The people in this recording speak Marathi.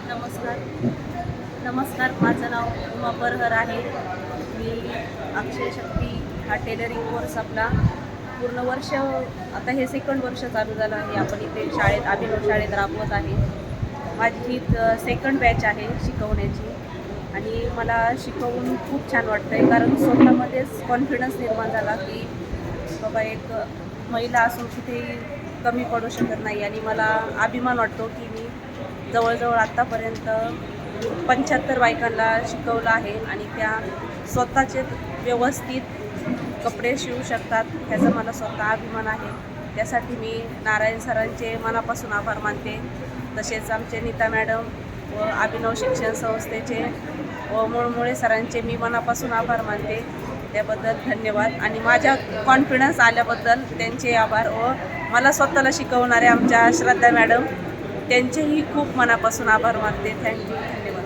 नमस्कार नमस्कार माझं नाव उमा परहर आहे. मी अक्षय शक्ती हा टेलरिंग कोर्स आपला पूर्ण वर्ष, आता हे सेकंड वर्ष चालू झालं आहे. आपण इथे शाळेत अभिनव शाळेत राबवत आहे. माझी ही सेकंड बॅच आहे शिकवण्याची आणि मला शिकवून खूप छान वाटतं आहे, कारण स्वतःमध्येच कॉन्फिडन्स निर्माण झाला की बाबा एक महिला असून कुठेही कमी पडू शकत नाही. आणि मला अभिमान वाटतो की मी जवळजवळ आत्तापर्यंत 75 बायकांना शिकवलं आहे आणि त्या स्वतःचे व्यवस्थित कपडे शिवू शकतात, ह्याचा मला स्वतः अभिमान आहे. त्यासाठी मी नारायण सरांचे मनापासून आभार मानते. तसेच आमचे नीता मॅडम व अभिनव शिक्षण संस्थेचे व मुळमुळे सरांचे मी मनापासून आभार मानते. त्याबद्दल धन्यवाद आणि माझ्या कॉन्फिडन्स आल्याबद्दल त्यांचे आभार. व मला स्वतःला शिकवणारे आमच्या श्रद्धा मॅडम त्यांचेही खूप मनापासून आभार मानते. थँक्यू, धन्यवाद.